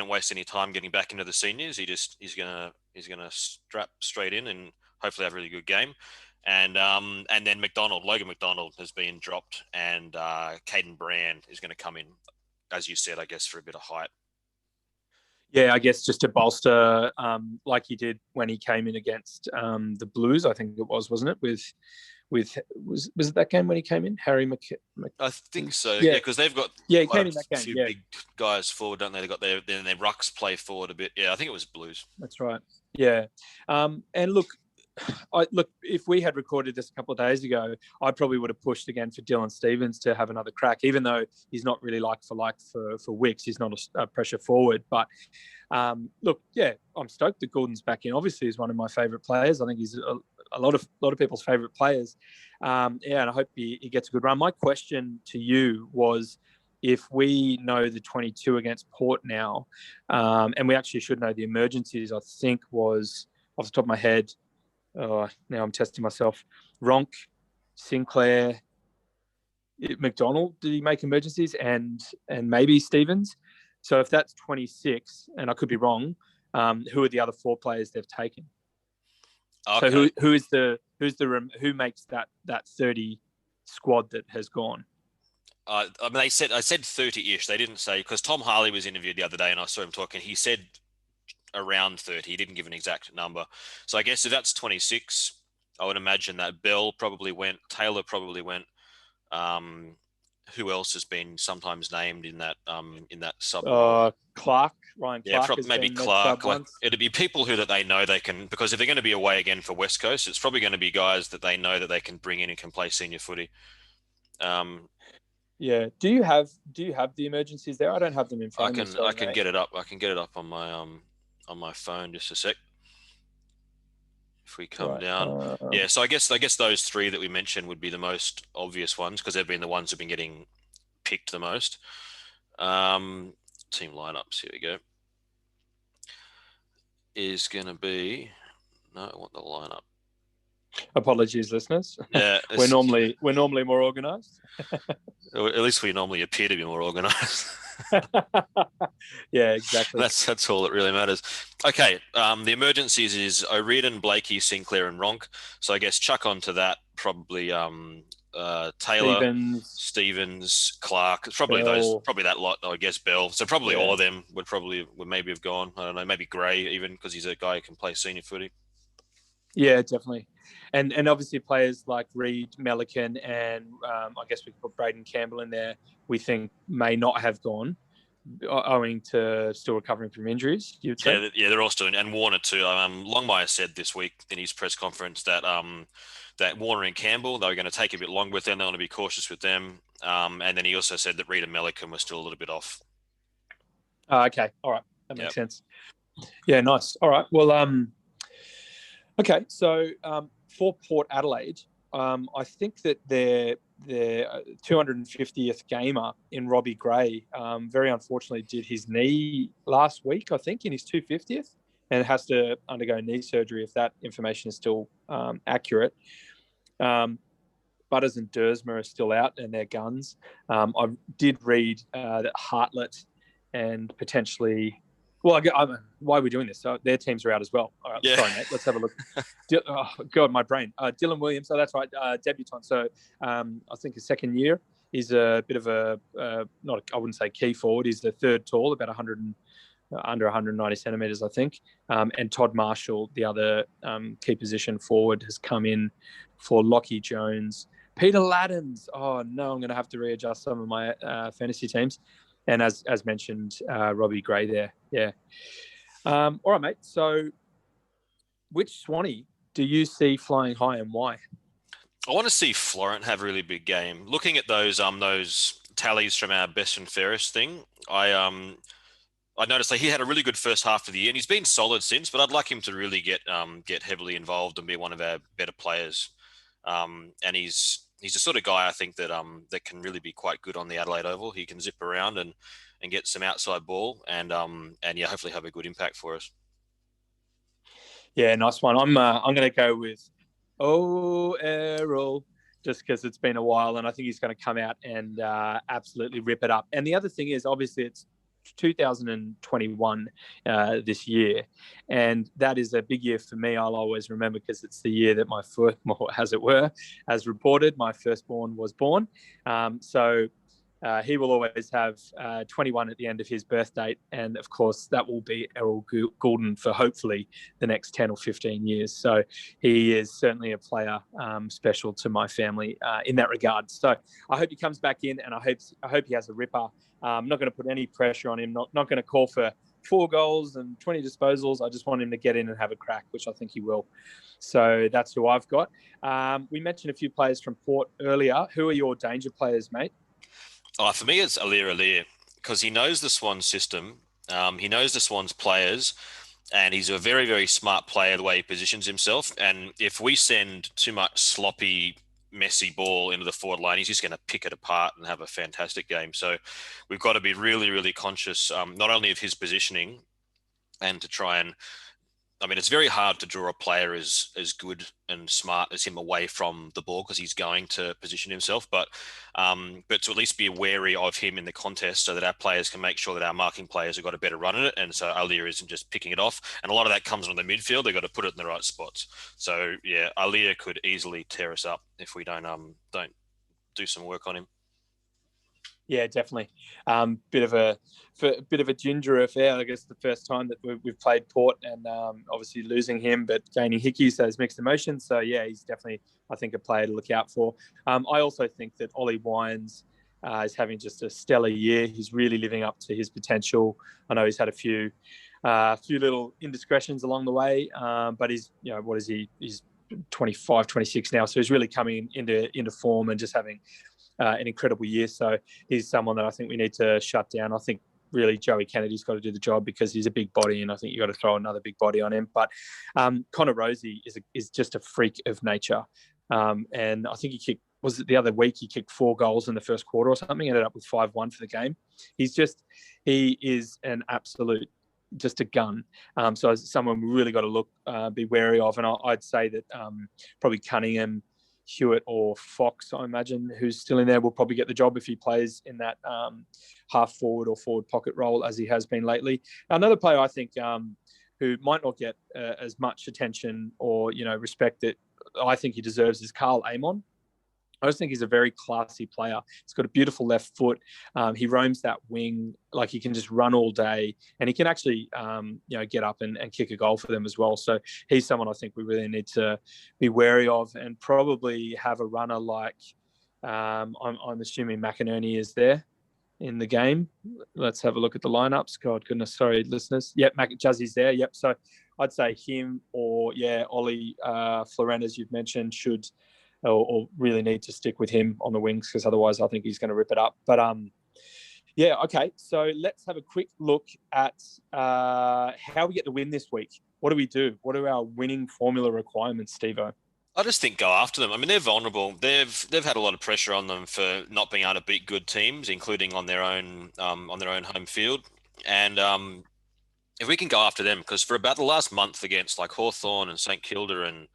waste any time getting back into the seniors. He's gonna strap straight in and hopefully have a really good game. And then Logan McDonald has been dropped, and Caden Brand is going to come in, as you said, I guess, for a bit of height. Yeah, I guess just to bolster, like he did when he came in against the Blues, I think it was, wasn't it? Was it that game when he came in? Harry I think so. Yeah, because they've got he came in that game. A few big guys forward, don't they? They got their rucks play forward a bit. Yeah, I think it was Blues. That's right. Yeah, and look, if we had recorded this a couple of days ago, I probably would have pushed again for Dylan Stephens to have another crack, even though he's not really like for Wicks. He's not a pressure forward. But look, yeah, I'm stoked that Goulden's back in. Obviously, he's one of my favourite players. I think he's a lot of people's favourite players. And I hope he gets a good run. My question to you was, if we know the 22 against Port now, and we actually should know the emergencies, I think was, off the top of my head, now I'm testing myself, Ronk, Sinclair, McDonald, did he make emergencies? And maybe Stephens. So if that's 26, and I could be wrong, who are the other 4 players they've taken? Okay. So who makes that 30 squad that has gone? I mean, I said 30-ish. They didn't say, because Tom Harley was interviewed the other day and I saw him talking. He said around 30. He didn't give an exact number. So I guess if that's 26, I would imagine that Bell probably went, Taylor probably went. Who else has been sometimes named in that sub? Ryan Clark. Yeah, maybe Clark. Like, it'd be people that they know they can, because if they're going to be away again for West Coast, it's probably going to be guys that they know that they can bring in and can play senior footy. Yeah. Do you have the emergencies there? I don't have them in front of me. I can get it up. I can get it up on my phone. Just a sec. If we come down, So I guess those 3 that we mentioned would be the most obvious ones because they've been the ones who've been getting picked the most. Team lineups. Here we go. Is going to be I want the lineup. Apologies, listeners. Yeah, we're normally more organised. At least we normally appear to be more organised. Yeah, exactly. That's all that really matters. Okay, the emergencies is O'Riordan, Blakey, Sinclair, and Ronk. So I guess chuck onto that probably Taylor, Stephens, Clark. It's probably Bell. Probably that lot. I guess Bell. So probably all of them would maybe have gone. I don't know, maybe Gray even because he's a guy who can play senior footy. Yeah, definitely. and obviously players like Reed, Melican, and I guess we could put Braden Campbell in there, we think may not have gone owing to still recovering from injuries, you'd say? Yeah, they're all still in, and Warner too. Longmire said this week in his press conference that that Warner and Campbell, they were going to take a bit longer with them. They want to be cautious with them. And then he also said that Reed and Melican were still a little bit off. Okay, all right, that makes sense. Yeah, nice. All right, well, okay, so for Port Adelaide, I think that their 250th gamer in Robbie Gray very unfortunately did his knee last week, I think, in his 250th, and has to undergo knee surgery if that information is still accurate. Butters and Dersma are still out and their guns. I did read that Hartlett and potentially... Well, why are we doing this? So their teams are out as well. All right, sorry, mate. Let's have a look. Oh, God, my brain. Dylan Williams. So that's right, debutant. So I think his second year. He's a bit of I wouldn't say key forward. He's the third tall, about under 190 centimetres, I think. And Todd Marshall, the other key position forward, has come in for Lockie Jones. Peter Laddens. Oh, no, I'm going to have to readjust some of my fantasy teams. And as mentioned, Robbie Gray there. Yeah. All right, mate. So which Swanee do you see flying high and why? I want to see Florent have a really big game. Looking at those tallies from our best and fairest thing, I noticed that he had a really good first half of the year, and he's been solid since. But I'd like him to really get heavily involved and be one of our better players. And he's the sort of guy I think that that can really be quite good on the Adelaide Oval. He can zip around and get some outside ball and hopefully have a good impact for us. Yeah, nice one. I'm going to go with Errol, just because it's been a while, and I think he's going to come out and absolutely rip it up. And the other thing is, obviously, it's 2021 this year, and that is a big year for me. I'll always remember, because it's the year that my first, as it were, as reported, my firstborn was born. So he will always have 21 at the end of his birth date, and of course that will be Errol Goulden for hopefully the next 10 or 15 years. So he is certainly a player special to my family in that regard. So I hope he comes back in, and I hope he has a ripper. I'm not going to put any pressure on him, not going to call for 4 goals and 20 disposals. I just want him to get in and have a crack, which I think he will. So that's who I've got. We mentioned a few players from Port earlier. Who are your danger players, mate? For me, it's Alir, because he knows the Swans system. He knows the Swans players, and he's a very, very smart player the way he positions himself. And if we send too much sloppy, messy ball into the forward line, he's just going to pick it apart and have a fantastic game. So we've got to be really, really conscious, not only of his positioning, and to try and, it's very hard to draw a player as good and smart as him away from the ball, because he's going to position himself. But to at least be wary of him in the contest, so that our players can make sure that our marking players have got a better run at it. And so Alir isn't just picking it off. And a lot of that comes on the midfield. They've got to put it in the right spots. So yeah, Alir could easily tear us up if we don't do some work on him. Yeah, definitely. Bit of a ginger affair. I guess the first time that we've played Port, and obviously losing him, but gaining Hickey, so there's mixed emotions. So yeah, he's definitely, I think, a player to look out for. I also think that Ollie Wines is having just a stellar year. He's really living up to his potential. I know he's had a few little indiscretions along the way, but he's, what is he? He's 25, 26 now, so he's really coming into form and just having an incredible year. So he's someone that I think we need to shut down. I think really Joey Kennedy's got to do the job, because he's a big body, and I think you've got to throw another big body on him. But Connor Rosie is just a freak of nature. And I think was it the other week, he kicked 4 goals in the first quarter or something, ended up with 5-1 for the game. He is an absolute, just a gun. So as someone we really got to be wary of. And I'd say that probably Cunningham, Hewitt, or Fox, I imagine, who's still in there, will probably get the job if he plays in that half forward or forward pocket role as he has been lately. Another player I think who might not get as much attention or respect that I think he deserves is Carl Amon. I just think he's a very classy player. He's got a beautiful left foot. He roams that wing like he can just run all day, and he can actually, get up and kick a goal for them as well. So he's someone I think we really need to be wary of, and probably have a runner like I'm assuming McInerney is there in the game. Let's have a look at the lineups. God goodness, sorry, listeners. Yep, Jazzy's there. Yep. So I'd say him or Ollie Florent, as you've mentioned, should or really need to stick with him on the wings, because otherwise I think he's going to rip it up. But okay. So let's have a quick look at how we get the win this week. What do we do? What are our winning formula requirements, Stevo? I just think go after them. I mean, they're vulnerable. They've had a lot of pressure on them for not being able to beat good teams, including on their own home field. And if we can go after them, because for about the last month against like Hawthorn and St Kilda and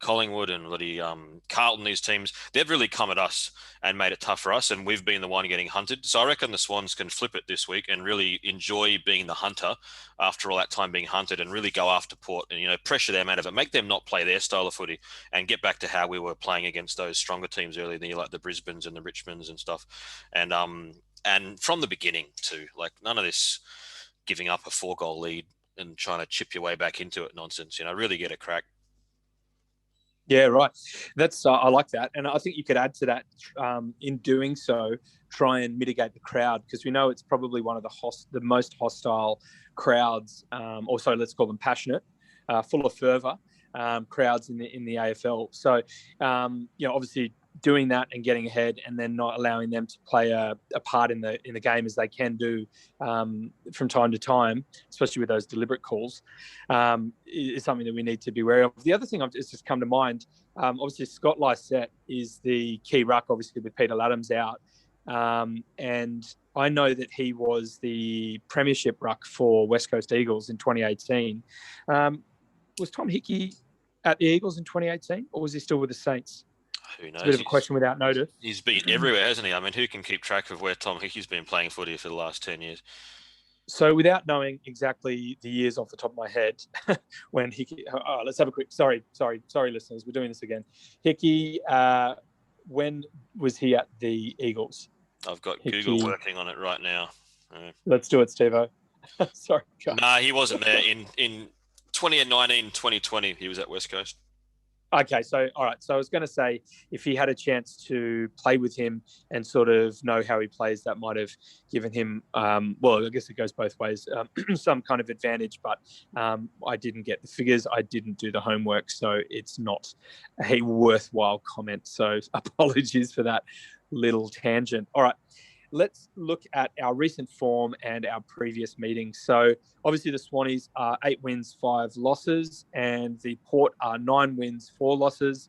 Collingwood and bloody Carlton, these teams, they've really come at us and made it tough for us, and we've been the one getting hunted. So I reckon the Swans can flip it this week and really enjoy being the hunter after all that time being hunted, and really go after Port and, pressure them out of it, make them not play their style of footy, and get back to how we were playing against those stronger teams earlier in the year, like the Brisbanes and the Richmonds and stuff. And from the beginning too, like none of this giving up a 4-goal lead and trying to chip your way back into it nonsense. Really get a crack. Yeah, right. That's I like that, and I think you could add to that. In doing so, try and mitigate the crowd, because we know it's probably one of the most hostile crowds, also let's call them passionate, full of fervour crowds in the AFL. So, obviously doing that and getting ahead, and then not allowing them to play a part in the game as they can do from time to time, especially with those deliberate calls, is something that we need to be wary of. The other thing it's just come to mind, obviously Scott Lysette is the key ruck, obviously with Peter Laddams out, and I know that he was the premiership ruck for West Coast Eagles in 2018. Was Tom Hickey at the Eagles in 2018, or was he still with the Saints? Who knows? It's a bit of a question without notice. He's been everywhere, hasn't he? I mean, who can keep track of where Tom Hickey's been playing footy for the last 10 years? So without knowing exactly the years off the top of my head, when Hickey... let's have a quick... Sorry, listeners. We're doing this again. Hickey, when was he at the Eagles? I've got Hickey. Google working on it right now. Let's do it, Stevo. Sorry. No, he wasn't there. In 2019, 2020, he was at West Coast. Okay, so all right. So I was going to say, if he had a chance to play with him and sort of know how he plays, that might have given him, well, I guess it goes both ways, some kind of advantage. But I didn't get the figures. I didn't do the homework, so it's not a worthwhile comment. So apologies for that little tangent. All right. Let's look at our recent form and our previous meetings. So obviously the Swannies are 8 wins, 5 losses, and the Port are 9 wins, 4 losses,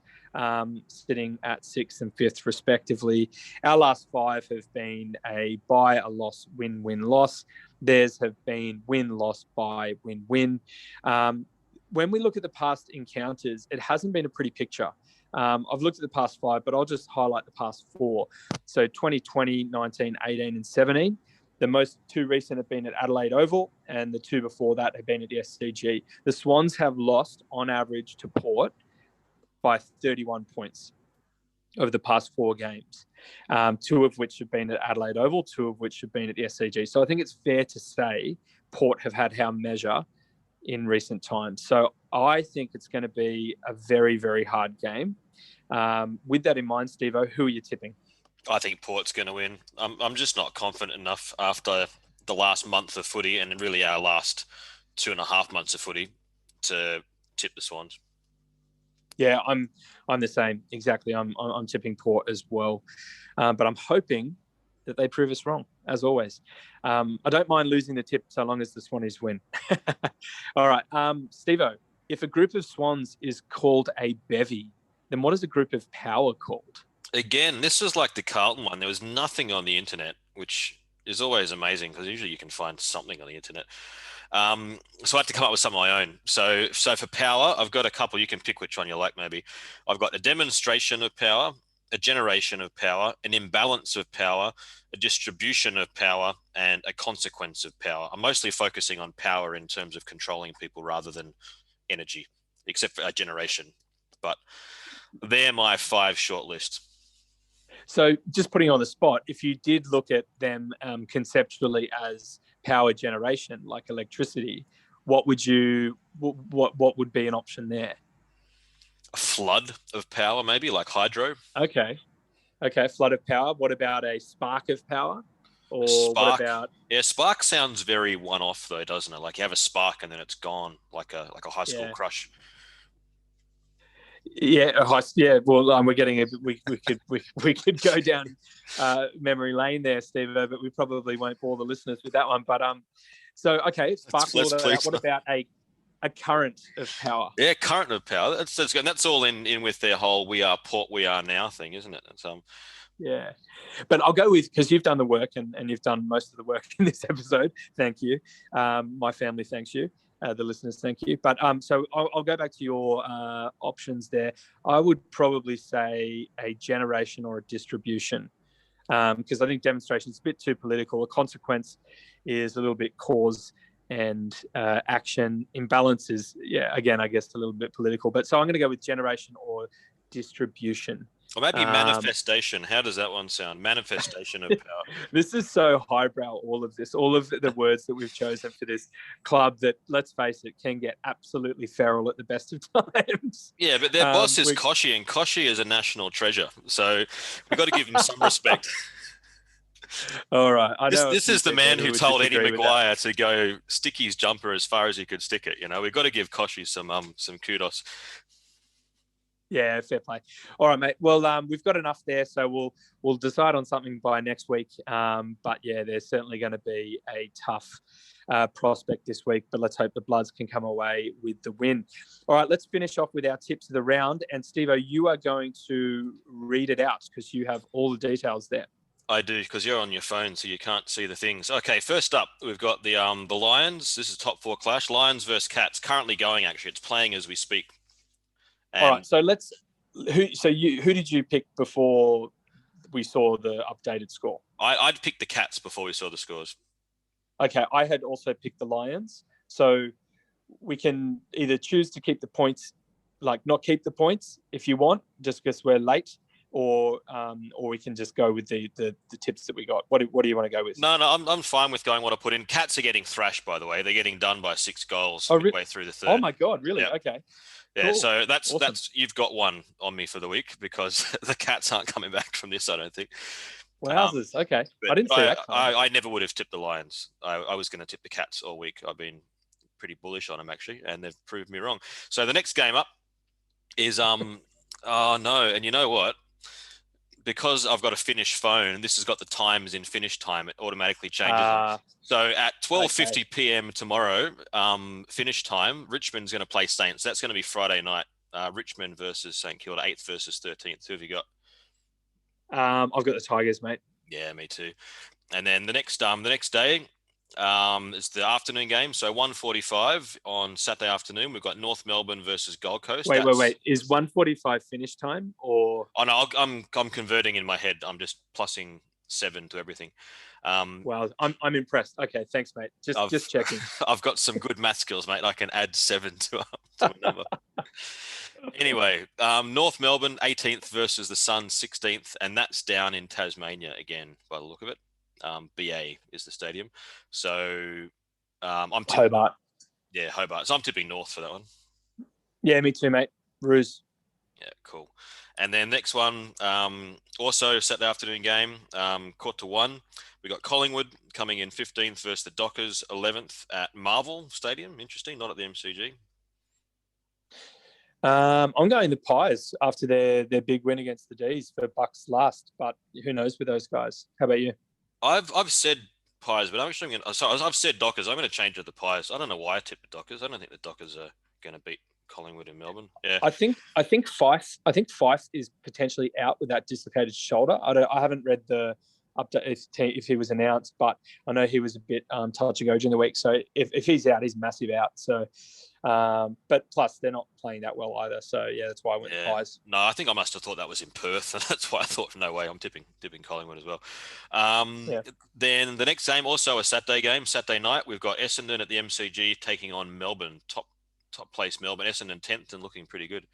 sitting at 6th and 5th respectively. Our last 5 have been a bye, a loss, win, win, loss. Theirs have been win, loss, bye, win, win. When we look at the past encounters, it hasn't been a pretty picture. I've looked at the past 5, but I'll just highlight the past 4. So 2020, 19, 18, and 17. The most 2 recent have been at Adelaide Oval, and the 2 before that have been at the SCG. The Swans have lost, on average, to Port by 31 points over the past 4 games, 2 of which have been at Adelaide Oval, 2 of which have been at the SCG. So I think it's fair to say Port have had our measure in recent times. So I think it's going to be a very, very hard game. With that in mind, Stevo, who are you tipping? I think Port's going to win. I'm just not confident enough after the last month of footy and really our last 2.5 months of footy to tip the Swans. Yeah, I'm the same. Exactly. I'm tipping Port as well. But I'm hoping that they prove us wrong, as always. I don't mind losing the tip so long as the Swannies win. All right. Stevo, if a group of Swans is called a bevy, then what is a group of power called? Again, this was like the Carlton one. There was nothing on the internet, which is always amazing because usually you can find something on the internet. So I had to come up with some of my own. So for power, I've got a couple. You can pick which one you like, maybe. I've got a demonstration of power, a generation of power, an imbalance of power, a distribution of power, and a consequence of power. I'm mostly focusing on power in terms of controlling people rather than energy, except for a generation. But they're my 5 short list. So just putting on the spot, if you did look at them conceptually as power generation, like electricity, what would be an option there? A flood of power, maybe like hydro. Okay. Flood of power. What about a spark of power? A Or what spark. about, Yeah, spark sounds very one-off though, doesn't it? Like you have a spark and then it's gone, like a high school yeah. crush. Yeah, yeah. Well, we're getting we could go down memory lane there, Steve, but we probably won't bore the listeners with that one. But so okay, spark. What about a current of power? Yeah, current of power. That's good. And that's all in with their whole "we are Port, we are now" thing, isn't it? It's, Yeah, but I'll go with, because you've done the work and you've done most of the work in this episode. Thank you. My family thanks you. The listeners, thank you. But so I'll go back to your options there. I would probably say a generation or a distribution, because I think demonstration is a bit too political. A consequence is a little bit cause, and action. Imbalance is, again, I guess a little bit political. But so I'm going to go with generation or distribution. Or maybe manifestation. How does that one sound? Manifestation of power. This is so highbrow, all of this, all of the words that we've chosen for this club that, let's face it, can get absolutely feral at the best of times. Yeah, but their boss is Koshi, and Koshi is a national treasure. So we've got to give him some respect. All right. This is the man who told Eddie Maguire to go stick his jumper as far as he could stick it. We've got to give Koshi some kudos. Yeah, fair play. All right, mate. Well, we've got enough there, so we'll decide on something by next week. But yeah, there's certainly going to be a tough prospect this week, but let's hope the Bloods can come away with the win. All right, let's finish off with our tips of the round. And Stevo, you are going to read it out because you have all the details there. I do, because you're on your phone, so you can't see the things. Okay, first up, we've got the Lions. This is top four clash. Lions versus Cats. Currently going, actually. It's playing as we speak. All right, so who did you pick before we saw the updated score? I'd picked the Cats before we saw the scores. Okay, I had also picked the Lions. So we can either choose to keep the points, like not keep the points if you want, just because we're late, or we can just go with the tips that we got. What do you want to go with? No, I'm fine with going what I put in. Cats are getting thrashed, by the way. They're getting done by 6 goals midway through the third. Oh my God, really? Yeah. Okay. Yeah, cool. So that's you've got one on me for the week, because the Cats aren't coming back from this, I don't think. Wowzers. Okay. I didn't see that. I never would have tipped the Lions. I was going to tip the Cats all week. I've been pretty bullish on them, actually, and they've proved me wrong. So the next game up is oh no, and you know what? Because I've got a Finnish phone, this has got the times in Finnish time. It automatically changes. So at 12:50 p.m. tomorrow, Finnish time, Richmond's going to play Saints. That's going to be Friday night. Richmond versus St Kilda, 8th versus 13th. Who have you got? I've got the Tigers, mate. Yeah, me too. And then the next day, it's the afternoon game. So 1:45 on Saturday afternoon. We've got North Melbourne versus Gold Coast. Wait. Is 1:45 finish time or? Oh no, I'm converting in my head. I'm just plussing 7 to everything. Wow, I'm impressed. Okay, thanks, mate. Just checking. I've got some good math skills, mate. I can add 7 to a number. Anyway, North Melbourne 18th versus the Suns 16th, and that's down in Tasmania again, by the look of it. BA is the stadium. So I'm tipping, Hobart. Yeah, Hobart. So I'm tipping North for that one. Yeah, me too, mate. Ruse. Yeah, cool. And then next one, also Saturday afternoon game, 1:15. We got Collingwood coming in 15th versus the Dockers 11th at Marvel Stadium. Interesting, not at the MCG. I'm going the Pies after their big win against the D's for Bucks last, but who knows with those guys? How about you? I've said Pies, but I'm actually going to. Sorry, I've said Dockers. I'm going to change it to the Pies. I don't know why I tipped the Dockers. I don't think the Dockers are going to beat Collingwood in Melbourne. Yeah, I think Fife is potentially out with that dislocated shoulder. I haven't read the update if he was announced, but I know he was a bit touch and go during the week. So if he's out, he's massive out. So. But plus they're not playing that well either. So yeah, that's why I went the Pies. No, I think I must have thought that was in Perth, and that's why I thought, no way, I'm tipping Collingwood as well. Then the next game, also a Saturday game, Saturday night, we've got Essendon at the MCG taking on Melbourne, top place Melbourne. Essendon 10th and looking pretty good.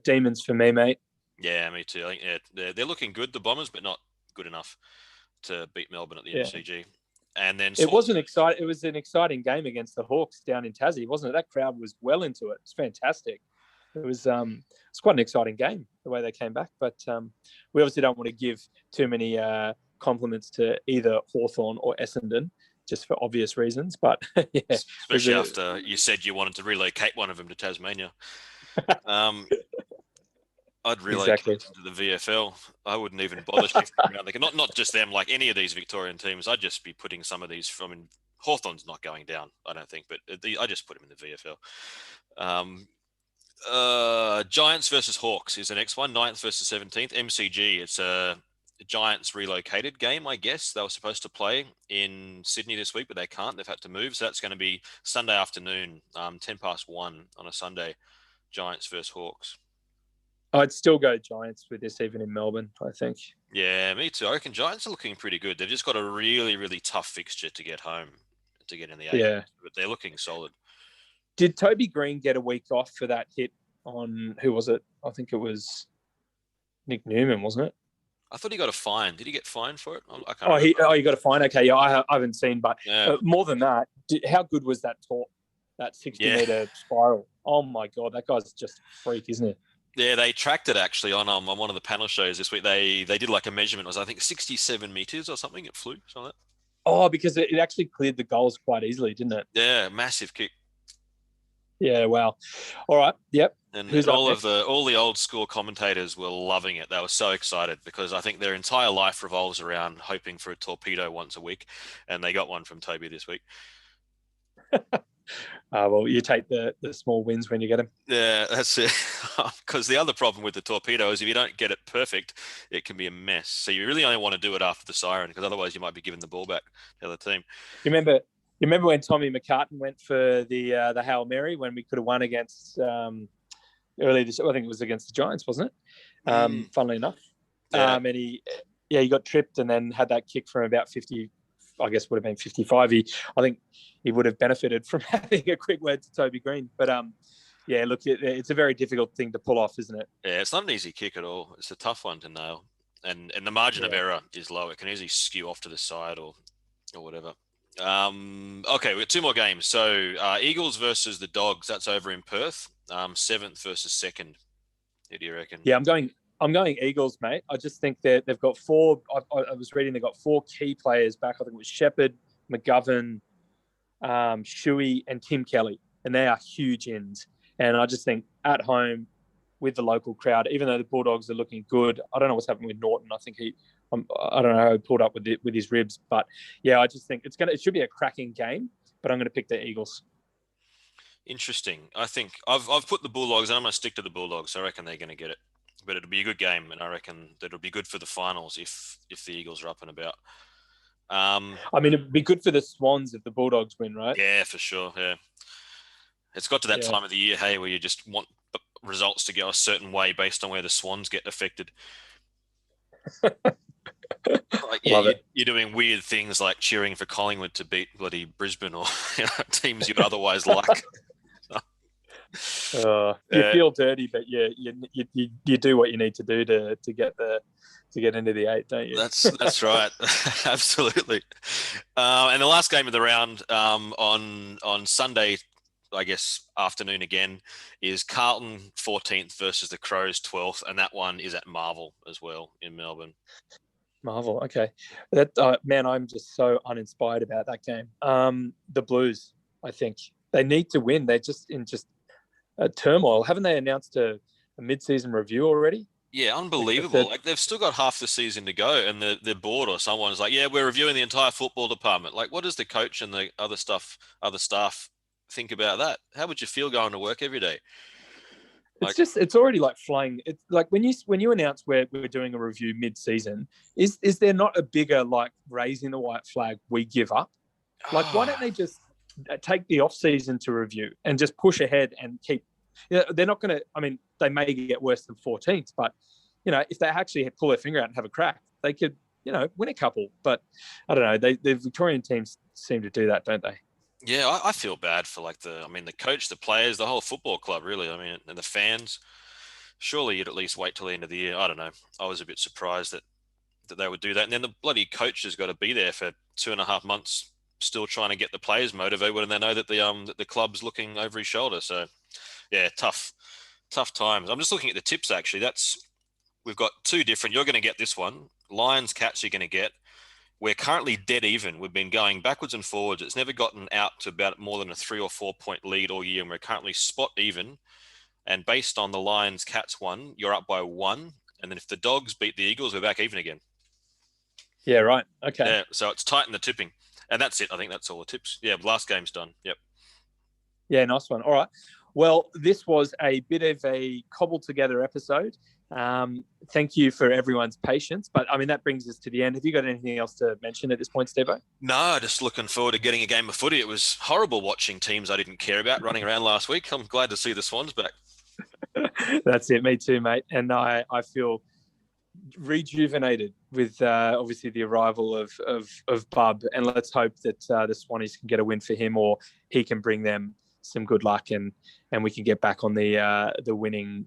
Demons for me, mate. Yeah, me too. I think they're looking good, the Bombers, but not good enough to beat Melbourne at the Yeah. MCG. And then It was an exciting game against the Hawks down in Tassie, wasn't it? That crowd was well into it. It's fantastic. It's quite an exciting game the way they came back, but we obviously don't want to give too many compliments to either Hawthorn or Essendon, just for obvious reasons. But yeah, especially after you said you wanted to relocate one of them to Tasmania. I'd relocate them to the VFL. I wouldn't even bother shifting around. Like, not just them, like any of these Victorian teams. I'd just be putting some of these from. Hawthorn's not going down, I don't think, but I just put them in the VFL. Giants versus Hawks is the next one. 9th versus 17th. MCG. It's a Giants relocated game, I guess. They were supposed to play in Sydney this week, but they can't. They've had to move. So that's going to be Sunday afternoon, 1:10 on a Sunday. Giants versus Hawks. I'd still go Giants with this, even in Melbourne, I think. Yeah, me too. I reckon Giants are looking pretty good. They've just got a really, really tough fixture to get home, to get in the 8. Yeah. But they're looking solid. Did Toby Green get a week off for that hit on, who was it? I think it was Nick Newman, wasn't it? I thought he got a fine. Did he get fined for it? I can't remember. He got a fine. Okay, yeah, I haven't seen, but yeah. More than that, how good was that 60-meter spiral? Oh my God, that guy's just a freak, isn't he? Yeah, they tracked it actually on one of the panel shows this week. They did like a measurement. It was, I think, 67 meters or something. It flew, something like that. Oh, because it actually cleared the goals quite easily, didn't it? Yeah, massive kick. Yeah, wow. All right, yep. And all the old school commentators were loving it. They were so excited because I think their entire life revolves around hoping for a torpedo once a week, and they got one from Toby this week. Well, you take the small wins when you get them. Yeah, that's it. Because the other problem with the torpedo is if you don't get it perfect, it can be a mess. So you really only want to do it after the siren, because otherwise you might be giving the ball back to the other team. You remember when Tommy McCartan went for the Hail Mary when we could have won against earlier this? I think it was against the Giants, wasn't it? Funnily enough, yeah. And he got tripped and then had that kick from about 50. I guess would have been 55. I think he would have benefited from having a quick word to Toby Green. But yeah, look, it's a very difficult thing to pull off, isn't it? Yeah, it's not an easy kick at all. It's a tough one to nail, and the margin of error is low. It can easily skew off to the side or whatever. Okay, we've got 2 more games. So Eagles versus the Dogs. That's over in Perth. 7th versus 2nd. Who do you reckon? Yeah, I'm going Eagles, mate. I just think that they've got 4. I was reading they've got 4 key players back. I think it was Shepherd, McGovern, Shuey, and Tim Kelly, and they are huge ins. And I just think at home with the local crowd, even though the Bulldogs are looking good, I don't know what's happening with Norton. I think I don't know how he pulled up with his ribs, but yeah, I just think it should be a cracking game. But I'm going to pick the Eagles. Interesting. I think I've put the Bulldogs, and I'm going to stick to the Bulldogs. I reckon they're going to get it. But it'll be a good game, and I reckon that it'll be good for the finals if the Eagles are up and about. I mean, it'd be good for the Swans if the Bulldogs win, right? Yeah, for sure. Yeah, it's got to that time of the year, hey, where you just want results to go a certain way based on where the Swans get affected. You're doing weird things like cheering for Collingwood to beat bloody Brisbane or teams you'd otherwise like. You feel dirty, but you do what you need to do to get into the 8, don't you? That's right, absolutely. And the last game of the round on Sunday, I guess afternoon again, is Carlton 14th versus the Crows 12th, and that one is at Marvel as well in Melbourne. Marvel, okay. That man, I'm just so uninspired about that game. The Blues, I think they need to win. They're just in turmoil. Haven't they announced a mid-season review already? Yeah, unbelievable. Like they've still got half the season to go, and they're bored, or someone's like, "Yeah, we're reviewing the entire football department." Like, what does the coach and the other staff think about that? How would you feel going to work every day? It's already like flying. It's like when you announce we're doing a review mid-season, is there not a bigger like raising the white flag we give up? Like, why don't they just take the off season to review and just push ahead and keep? They're not going to. I mean, they may get worse than 14th, but if they actually pull their finger out and have a crack, they could win a couple. But I don't know. The Victorian teams seem to do that, don't they? Yeah, I feel bad for the coach, the players, the whole football club, really. I mean, and the fans surely you'd at least wait till the end of the year. I don't know. I was a bit surprised that they would do that. And then the bloody coach has got to be there for 2.5 months, still trying to get the players motivated when they know that the club's looking over his shoulder. So, yeah, tough times. I'm just looking at the tips, actually. We've got two different. You're going to get this one. Lions, Cats you're going to get. We're currently dead even. We've been going backwards and forwards. It's never gotten out to about more than a 3 or 4 point lead all year, and we're currently spot even. And based on the Lions, Cats one, you're up by 1. And then if the Dogs beat the Eagles, we're back even again. Yeah, right. Okay. Yeah, so it's tight in the tipping. And that's it. I think that's all the tips. Yeah, last game's done. Yep. Yeah, nice one. All right. Well, this was a bit of a cobbled together episode. Thank you for everyone's patience. But, I mean, that brings us to the end. Have you got anything else to mention at this point, Stevo? No, just looking forward to getting a game of footy. It was horrible watching teams I didn't care about running around last week. I'm glad to see the Swans back. That's it. Me too, mate. And I feel rejuvenated with obviously the arrival of Bub, and let's hope that the Swannies can get a win for him, or he can bring them some good luck, and we can get back on the winning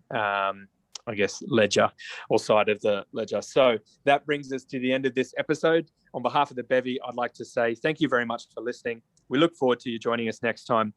I guess ledger, or side of the ledger. So that brings us to the end of this episode. On behalf of the Bevy, I'd like to say thank you very much for listening. We look forward to you joining us next time.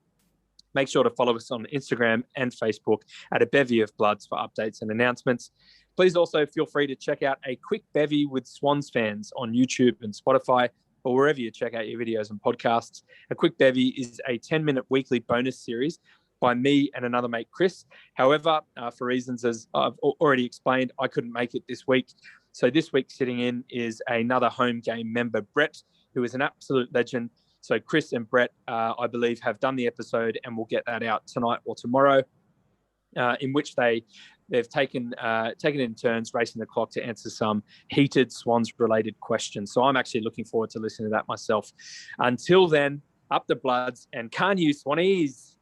Make sure to follow us on Instagram and Facebook at A Bevy of Bloods for updates and announcements. Please also feel free to check out A Quick Bevy with Swans Fans on YouTube and Spotify, or wherever you check out your videos and podcasts. A Quick Bevy is a 10-minute weekly bonus series by me and another mate, Chris. However, for reasons as I've already explained, I couldn't make it this week. So this week sitting in is another home game member, Brett, who is an absolute legend. So Chris and Brett, I believe, have done the episode, and we'll get that out tonight or tomorrow, in which they've taken in turns racing the clock to answer some heated Swans-related questions. So I'm actually looking forward to listening to that myself. Until then, up the Bloods, and can you Swannies?